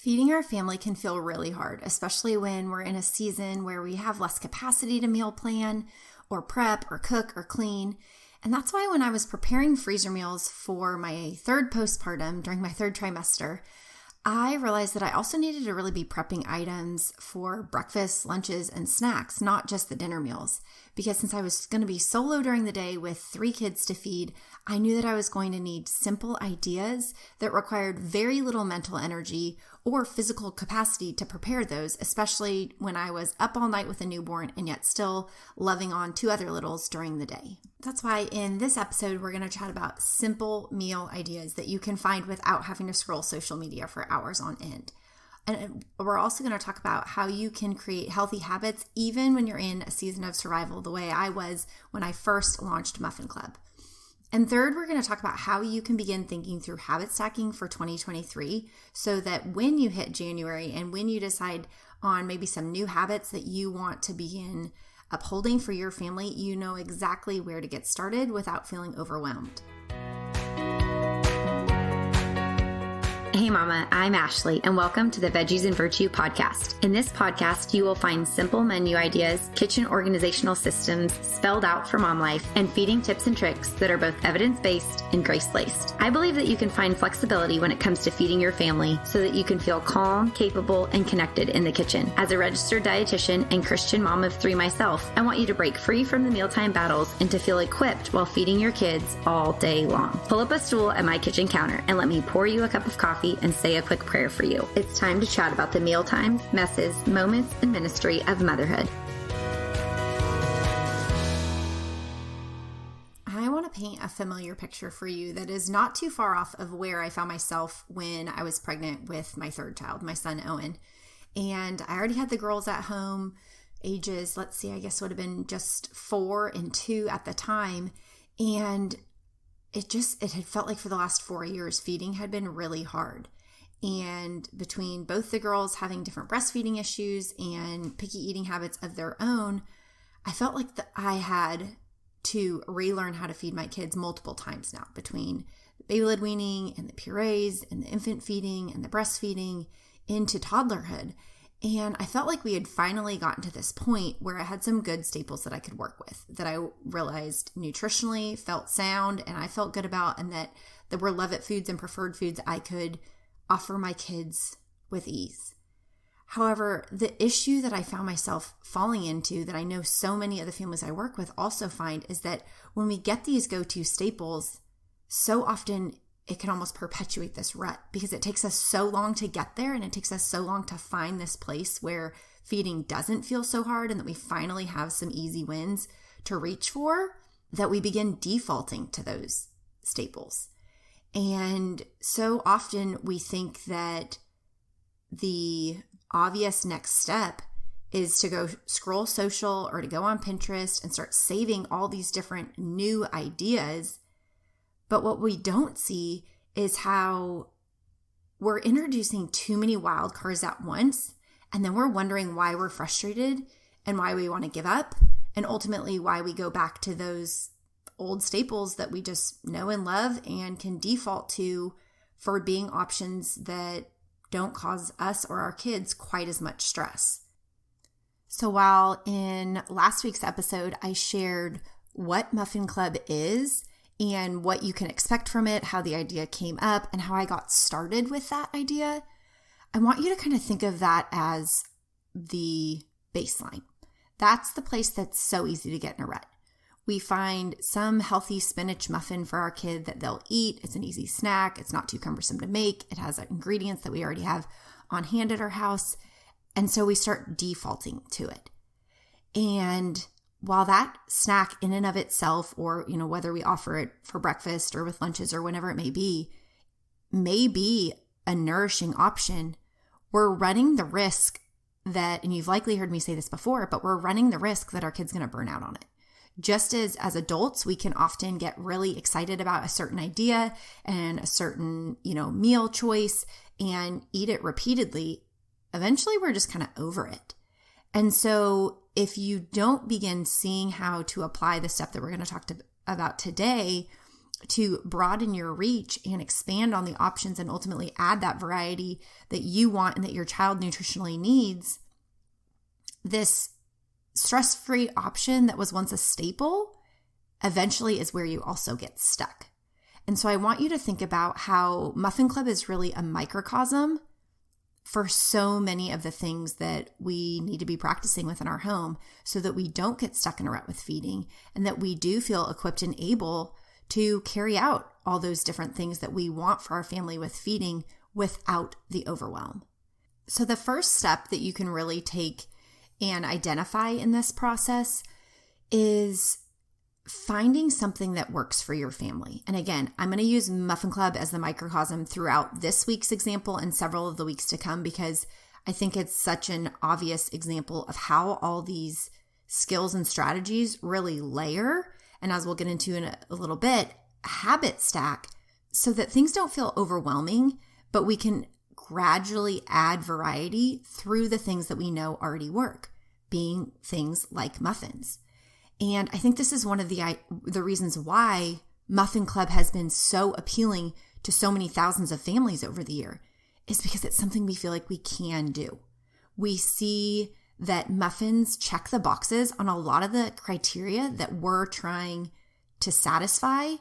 Feeding our family can feel really hard, especially when we're in a season where we have less capacity to meal plan or prep or cook or clean. And that's why when I was preparing freezer meals for my third postpartum during my third trimester, I realized that I also needed to really be prepping items for breakfast, lunches, and snacks, not just the dinner meals. Because since I was going to be solo during the day with 3 kids to feed, I knew that I was going to need simple ideas that required very little mental energy or physical capacity to prepare those, especially when I was up all night with a newborn and yet still loving on 2 other littles during the day. That's why in this episode, we're going to chat about simple meal ideas that you can find without having to scroll social media for hours on end. And we're also going to talk about how you can create healthy habits even when you're in a season of survival, the way I was when I first launched Muffin Club. And third, we're going to talk about how you can begin thinking through habit stacking for 2023 so that when you hit January and when you decide on maybe some new habits that you want to begin upholding for your family, you know exactly where to get started without feeling overwhelmed. Hey Mama, I'm Ashley, and welcome to the Veggies and Virtue podcast. In this podcast, you will find simple menu ideas, kitchen organizational systems spelled out for mom life, and feeding tips and tricks that are both evidence-based and grace-laced. I believe that you can find flexibility when it comes to feeding your family so that you can feel calm, capable, and connected in the kitchen. As a registered dietitian and Christian mom of 3 myself, I want you to break free from the mealtime battles and to feel equipped while feeding your kids all day long. Pull up a stool at my kitchen counter and let me pour you a cup of coffee and say a quick prayer for you. It's time to chat about the meal times, messes, moments, and ministry of motherhood. I want to paint a familiar picture for you that is not too far off of where I found myself when I was pregnant with my third child, my son Owen. And I already had the girls at home, ages, I guess would have been just 4 and 2 at the time. And it had felt like for the last 4 years, feeding had been really hard. And between both the girls having different breastfeeding issues and picky eating habits of their own, I felt like I had to relearn how to feed my kids multiple times now, between the baby led weaning and the purees and the infant feeding and the breastfeeding into toddlerhood. And I felt like we had finally gotten to this point where I had some good staples that I could work with, that I realized nutritionally felt sound and I felt good about, and that there were love it foods and preferred foods I could offer my kids with ease. However, the issue that I found myself falling into, that I know so many of the families I work with also find, is that when we get these go-to staples, so often it can almost perpetuate this rut because it takes us so long to get there, and it takes us so long to find this place where feeding doesn't feel so hard and that we finally have some easy wins to reach for, that we begin defaulting to those staples. And so often we think that the obvious next step is to go scroll social or to go on Pinterest and start saving all these different new ideas. But what we don't see is how we're introducing too many wild cards at once, and then we're wondering why we're frustrated and why we want to give up, and ultimately why we go back to those old staples that we just know and love and can default to for being options that don't cause us or our kids quite as much stress. So while in last week's episode, I shared what Muffin Club is and what you can expect from it, how the idea came up, and how I got started with that idea, I want you to kind of think of that as the baseline. That's the place that's so easy to get in a rut. We find some healthy spinach muffin for our kid that they'll eat. It's an easy snack. It's not too cumbersome to make. It has ingredients that we already have on hand at our house. And so we start defaulting to it. And while that snack in and of itself, or, whether we offer it for breakfast or with lunches or whenever it may be a nourishing option, we're running the risk that, and you've likely heard me say this before, but we're running the risk that our kid's going to burn out on it. Just as adults, we can often get really excited about a certain idea and a certain, meal choice and eat it repeatedly. Eventually, we're just kind of over it. And so if you don't begin seeing how to apply the stuff that we're going to talk about today to broaden your reach and expand on the options and ultimately add that variety that you want and that your child nutritionally needs, this stress-free option that was once a staple eventually is where you also get stuck. And so I want you to think about how Muffin Club is really a microcosm for so many of the things that we need to be practicing within our home so that we don't get stuck in a rut with feeding and that we do feel equipped and able to carry out all those different things that we want for our family with feeding without the overwhelm. So the first step that you can really take and identify in this process is finding something that works for your family. And again, I'm going to use Muffin Club as the microcosm throughout this week's example and several of the weeks to come because I think it's such an obvious example of how all these skills and strategies really layer, and as we'll get into in a little bit, habit stack so that things don't feel overwhelming, but we can gradually add variety through the things that we know already work, being things like muffins. And I think this is one of the reasons why Muffin Club has been so appealing to so many thousands of families over the year, is because it's something we feel like we can do. We see that muffins check the boxes on a lot of the criteria that we're trying to satisfy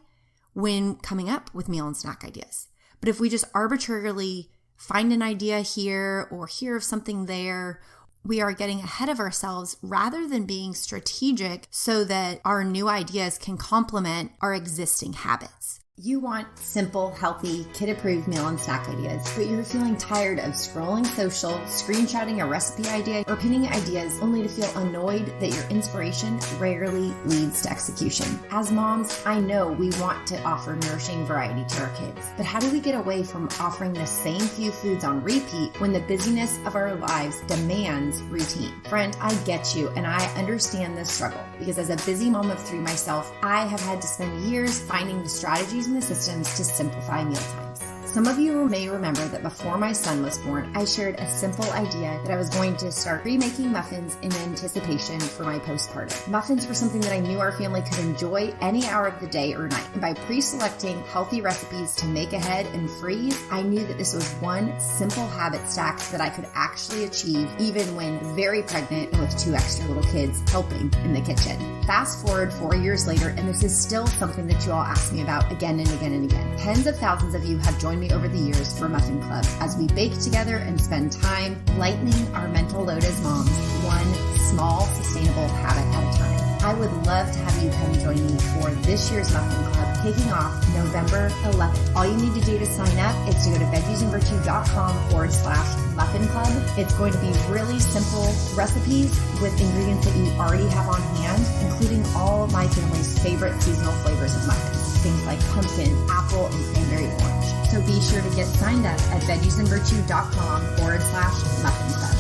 when coming up with meal and snack ideas. But if we just arbitrarily find an idea here or hear of something there, we are getting ahead of ourselves rather than being strategic so that our new ideas can complement our existing habits. You want simple, healthy, kid-approved meal and snack ideas, but you're feeling tired of scrolling social, screenshotting a recipe idea, or pinning ideas only to feel annoyed that your inspiration rarely leads to execution. As moms, I know we want to offer nourishing variety to our kids, but how do we get away from offering the same few foods on repeat when the busyness of our lives demands routine? Friend, I get you, and I understand this struggle, because as a busy mom of 3 myself, I have had to spend years finding the strategies and the systems to simplify mealtimes. Some of you may remember that before my son was born, I shared a simple idea that I was going to start pre-making muffins in anticipation for my postpartum. Muffins were something that I knew our family could enjoy any hour of the day or night. And by pre-selecting healthy recipes to make ahead and freeze, I knew that this was one simple habit stack that I could actually achieve even when very pregnant and with 2 extra little kids helping in the kitchen. Fast forward 4 years later, and this is still something that you all ask me about again and again and again. Tens of thousands of you have joined me over the years for Muffin Club as we bake together and spend time lightening our mental load as moms, one small, sustainable habit at a time. I would love to have you come join me for this year's Muffin Club, kicking off November 11th. All you need to do to sign up is to go to veggiesandvirtue.com/Muffin Club. It's going to be really simple recipes with ingredients that you already have on hand, including all of my family's favorite seasonal flavors of muffins. Things like pumpkin, apple, and cranberry orange. So be sure to get signed up at veggiesandvirtue.com/Muffin Club.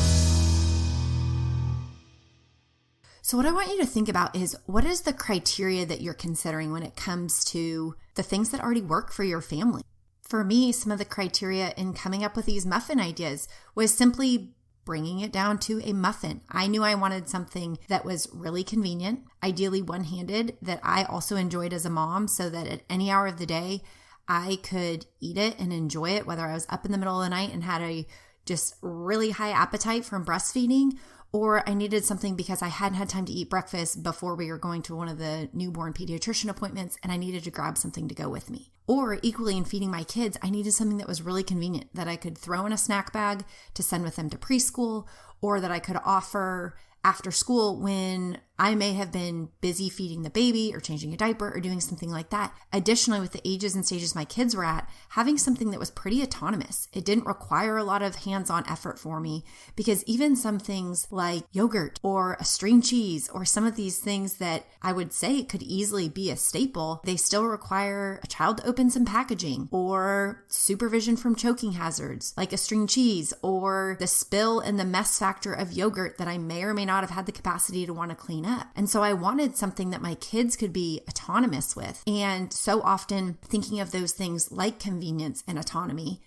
So what I want you to think about is, what is the criteria that you're considering when it comes to the things that already work for your family? For me, some of the criteria in coming up with these muffin ideas was simply bringing it down to a muffin. I knew I wanted something that was really convenient, ideally one-handed, that I also enjoyed as a mom, so that at any hour of the day, I could eat it and enjoy it, whether I was up in the middle of the night and had a just really high appetite from breastfeeding, or I needed something because I hadn't had time to eat breakfast before we were going to one of the newborn pediatrician appointments and I needed to grab something to go with me. Or equally in feeding my kids, I needed something that was really convenient, that I could throw in a snack bag to send with them to preschool, or that I could offer after school when I may have been busy feeding the baby or changing a diaper or doing something like that. Additionally, with the ages and stages my kids were at, having something that was pretty autonomous. It didn't require a lot of hands-on effort for me, because even some things like yogurt or a string cheese or some of these things that I would say could easily be a staple, they still require a child to open some packaging or supervision from choking hazards like a string cheese, or the spill and the mess factor of yogurt that I may or may not have had the capacity to want to clean up. And so I wanted something that my kids could be autonomous with. And so often thinking of those things like convenience and autonomy,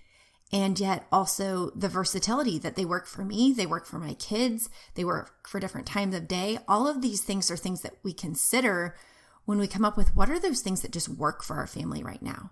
and yet also the versatility that they work for me, they work for my kids, they work for different times of day. All of these things are things that we consider when we come up with what are those things that just work for our family right now.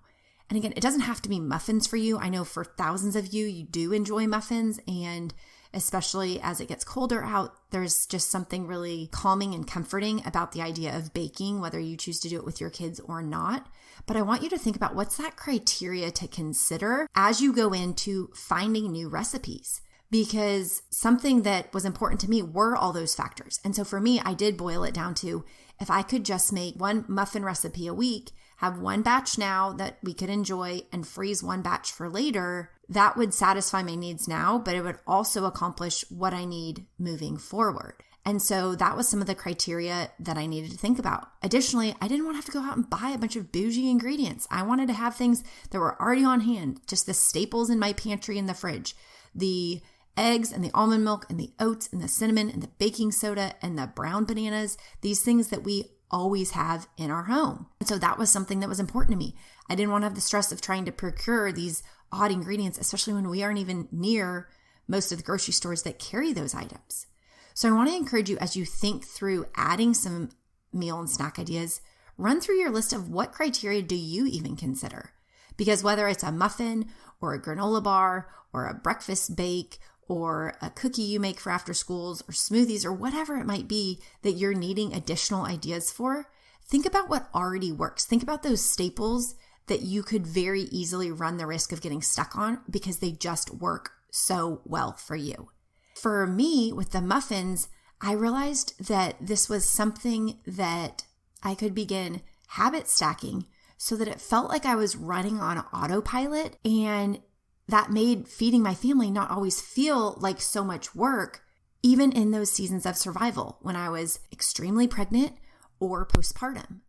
And again, it doesn't have to be muffins for you. I know for thousands of you, you do enjoy muffins, and especially as it gets colder out, there's just something really calming and comforting about the idea of baking, whether you choose to do it with your kids or not. But I want you to think about what's that criteria to consider as you go into finding new recipes, because something that was important to me were all those factors. And so for me, I did boil it down to, if I could just make one muffin recipe a week, have one batch now that we could enjoy, and freeze one batch for later, that would satisfy my needs now, but it would also accomplish what I need moving forward. And so that was some of the criteria that I needed to think about. Additionally, I didn't want to have to go out and buy a bunch of bougie ingredients. I wanted to have things that were already on hand, just the staples in my pantry in the fridge, the eggs and the almond milk and the oats and the cinnamon and the baking soda and the brown bananas, these things that we always have in our home. And so that was something that was important to me. I didn't want to have the stress of trying to procure these odd ingredients, especially when we aren't even near most of the grocery stores that carry those items. So I want to encourage you, as you think through adding some meal and snack ideas, run through your list of what criteria do you even consider? Because whether it's a muffin or a granola bar or a breakfast bake or a cookie you make for after schools or smoothies or whatever it might be that you're needing additional ideas for, think about what already works. Think about those staples that you could very easily run the risk of getting stuck on because they just work so well for you. For me, with the muffins, I realized that this was something that I could begin habit stacking so that it felt like I was running on autopilot, and that made feeding my family not always feel like so much work, even in those seasons of survival when I was extremely pregnant or postpartum.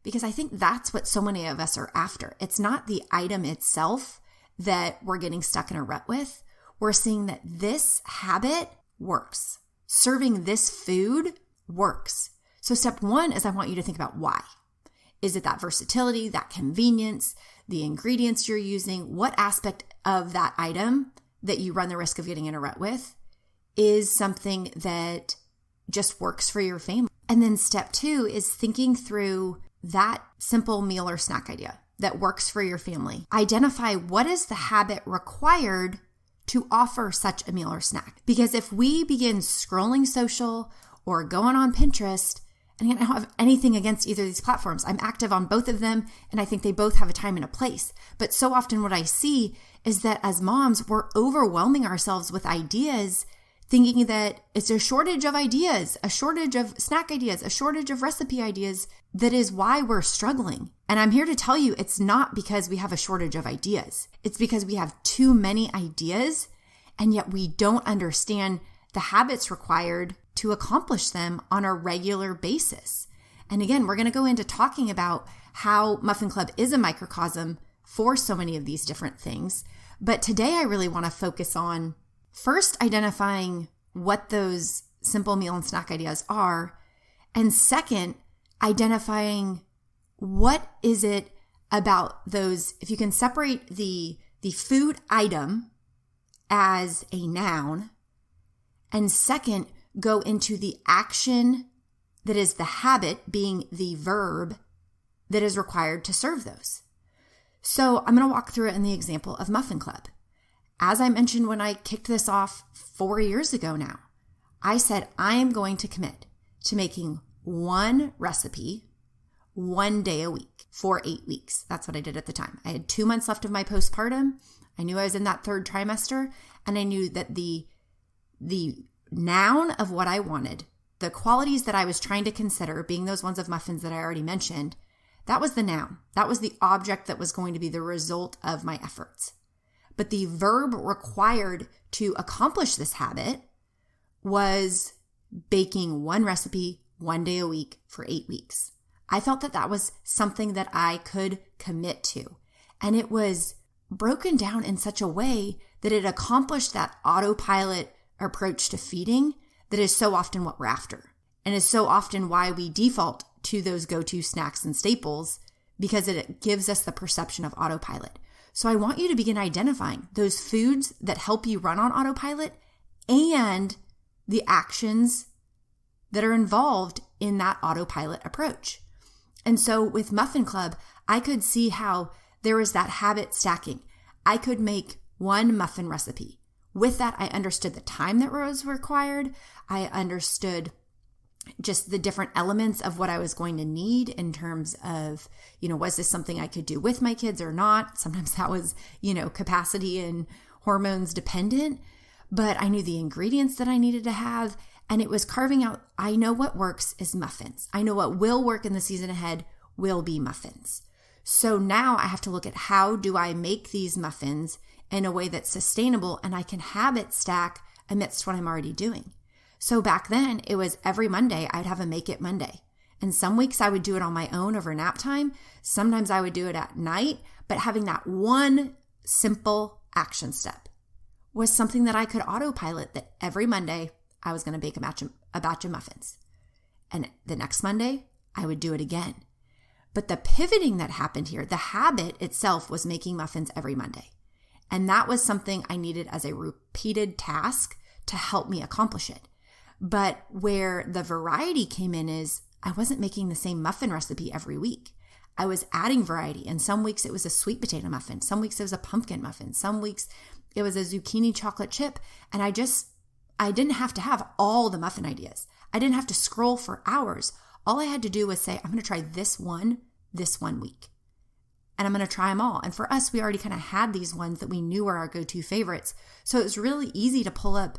Because I think that's what so many of us are after. It's not the item itself that we're getting stuck in a rut with. We're seeing that this habit works. Serving this food works. So step one is I want you to think about why. Is it that versatility, that convenience, the ingredients you're using? What aspect of that item that you run the risk of getting in a rut with is something that just works for your family? And then step two is thinking through that simple meal or snack idea that works for your family. Identify what is the habit required to offer such a meal or snack. Because if we begin scrolling social or going on Pinterest, and again, I don't have anything against either of these platforms. I'm active on both of them, and I think they both have a time and a place. But so often what I see is that as moms, we're overwhelming ourselves with ideas, thinking that it's a shortage of ideas, a shortage of snack ideas, a shortage of recipe ideas. That is why we're struggling. And I'm here to tell you it's not because we have a shortage of ideas. It's because we have too many ideas, and yet we don't understand the habits required to accomplish them on a regular basis. And again, we're going to go into talking about how Muffin Club is a microcosm for so many of these different things. But today I really want to focus on first identifying what those simple meal and snack ideas are, and second, identifying what is it about those, if you can separate the food item as a noun, and second, go into the action that is the habit, being the verb that is required to serve those. So I'm going to walk through it in the example of Muffin Club. As I mentioned when I kicked this off 4 years ago now, I said I am going to commit to making one recipe 1 day a week for 8 weeks. That's what I did at the time. I had 2 months left of my postpartum. I knew I was in that third trimester, and I knew that the noun of what I wanted, the qualities that I was trying to consider, being those ones of muffins that I already mentioned, that was the noun. That was the object that was going to be the result of my efforts. But the verb required to accomplish this habit was baking one recipe 1 day a week for 8 weeks. I felt that that was something that I could commit to. And it was broken down in such a way that it accomplished that autopilot approach to feeding that is so often what we're after. And is so often why we default to those go-to snacks and staples, because it gives us the perception of autopilot. So I want you to begin identifying those foods that help you run on autopilot and the actions that are involved in that autopilot approach. And so with Muffin Club, I could see how there was that habit stacking. I could make one muffin recipe. With that, I understood the time that was required. I understood just the different elements of what I was going to need in terms of, was this something I could do with my kids or not? Sometimes that was, capacity and hormones dependent, but I knew the ingredients that I needed to have. And it was carving out, I know what works is muffins. I know what will work in the season ahead will be muffins. So now I have to look at how do I make these muffins in a way that's sustainable and I can habit stack amidst what I'm already doing. So back then it was every Monday I'd have a Make It Monday. And some weeks I would do it on my own over nap time. Sometimes I would do it at night, but having that one simple action step was something that I could autopilot, that every Monday I was going to bake a batch of muffins. And the next Monday I would do it again. But the pivoting that happened here, the habit itself was making muffins every Monday. And that was something I needed as a repeated task to help me accomplish it. But where the variety came in is I wasn't making the same muffin recipe every week. I was adding variety. And some weeks it was a sweet potato muffin. Some weeks it was a pumpkin muffin. Some weeks it was a zucchini chocolate chip. And I didn't have to have all the muffin ideas. I didn't have to scroll for hours. All I had to do was say, I'm going to try this one week. And I'm going to try them all. And for us, we already kind of had these ones that we knew were our go-to favorites. So it was really easy to pull up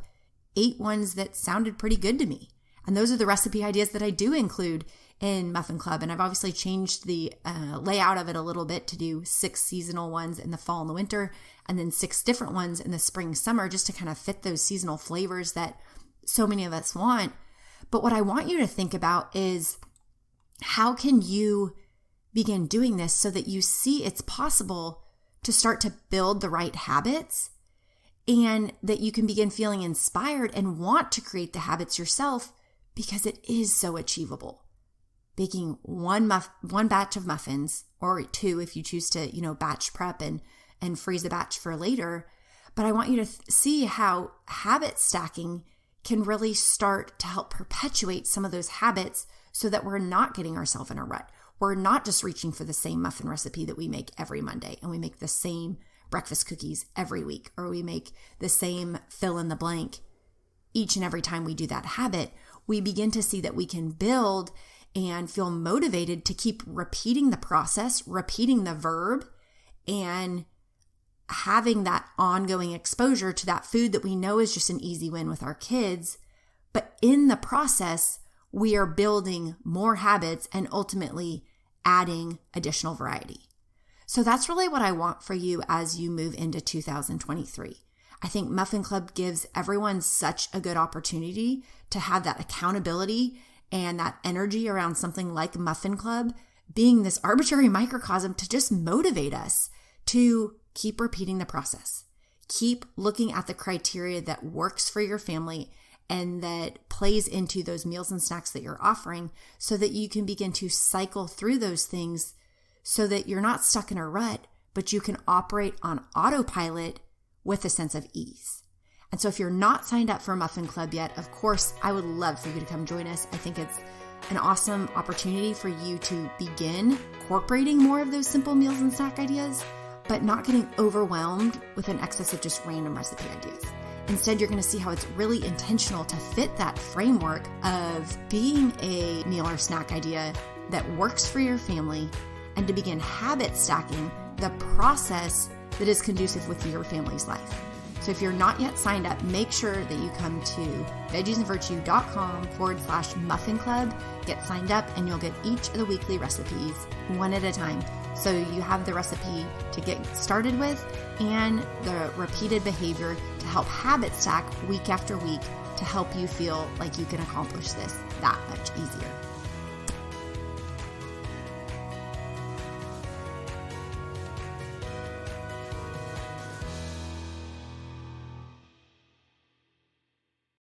8 ones that sounded pretty good to me. And those are the recipe ideas that I do include in Muffin Club. And I've obviously changed the layout of it a little bit to do 6 seasonal ones in the fall and the winter, and then 6 different ones in the spring, summer, just to kind of fit those seasonal flavors that so many of us want. But what I want you to think about is, how can you begin doing this so that you see it's possible to start to build the right habits, and that you can begin feeling inspired and want to create the habits yourself, because it is so achievable. Baking one batch of muffins, or 2 if you choose to, batch prep and freeze a batch for later. But I want you to see how habit stacking can really start to help perpetuate some of those habits so that we're not getting ourselves in a rut. We're not just reaching for the same muffin recipe that we make every Monday, and we make the same breakfast cookies every week, or we make the same fill in the blank each and every time we do that habit. We begin to see that we can build and feel motivated to keep repeating the process, repeating the verb, and having that ongoing exposure to that food that we know is just an easy win with our kids. But in the process, we are building more habits and ultimately adding additional variety. So that's really what I want for you as you move into 2023. I think Muffin Club gives everyone such a good opportunity to have that accountability and that energy around something like Muffin Club being this arbitrary microcosm to just motivate us to keep repeating the process. Keep looking at the criteria that works for your family and that plays into those meals and snacks that you're offering, so that you can begin to cycle through those things so that you're not stuck in a rut, but you can operate on autopilot with a sense of ease. And so if you're not signed up for Muffin Club yet, of course, I would love for you to come join us. I think it's an awesome opportunity for you to begin incorporating more of those simple meals and snack ideas, but not getting overwhelmed with an excess of just random recipe ideas. Instead, you're going to see how it's really intentional to fit that framework of being a meal or snack idea that works for your family, and to begin habit stacking the process that is conducive with your family's life. So if you're not yet signed up, make sure that you come to veggiesandvirtue.com/muffin club, get signed up, and you'll get each of the weekly recipes one at a time. So you have the recipe to get started with and the repeated behavior to help habit stack week after week to help you feel like you can accomplish this that much easier.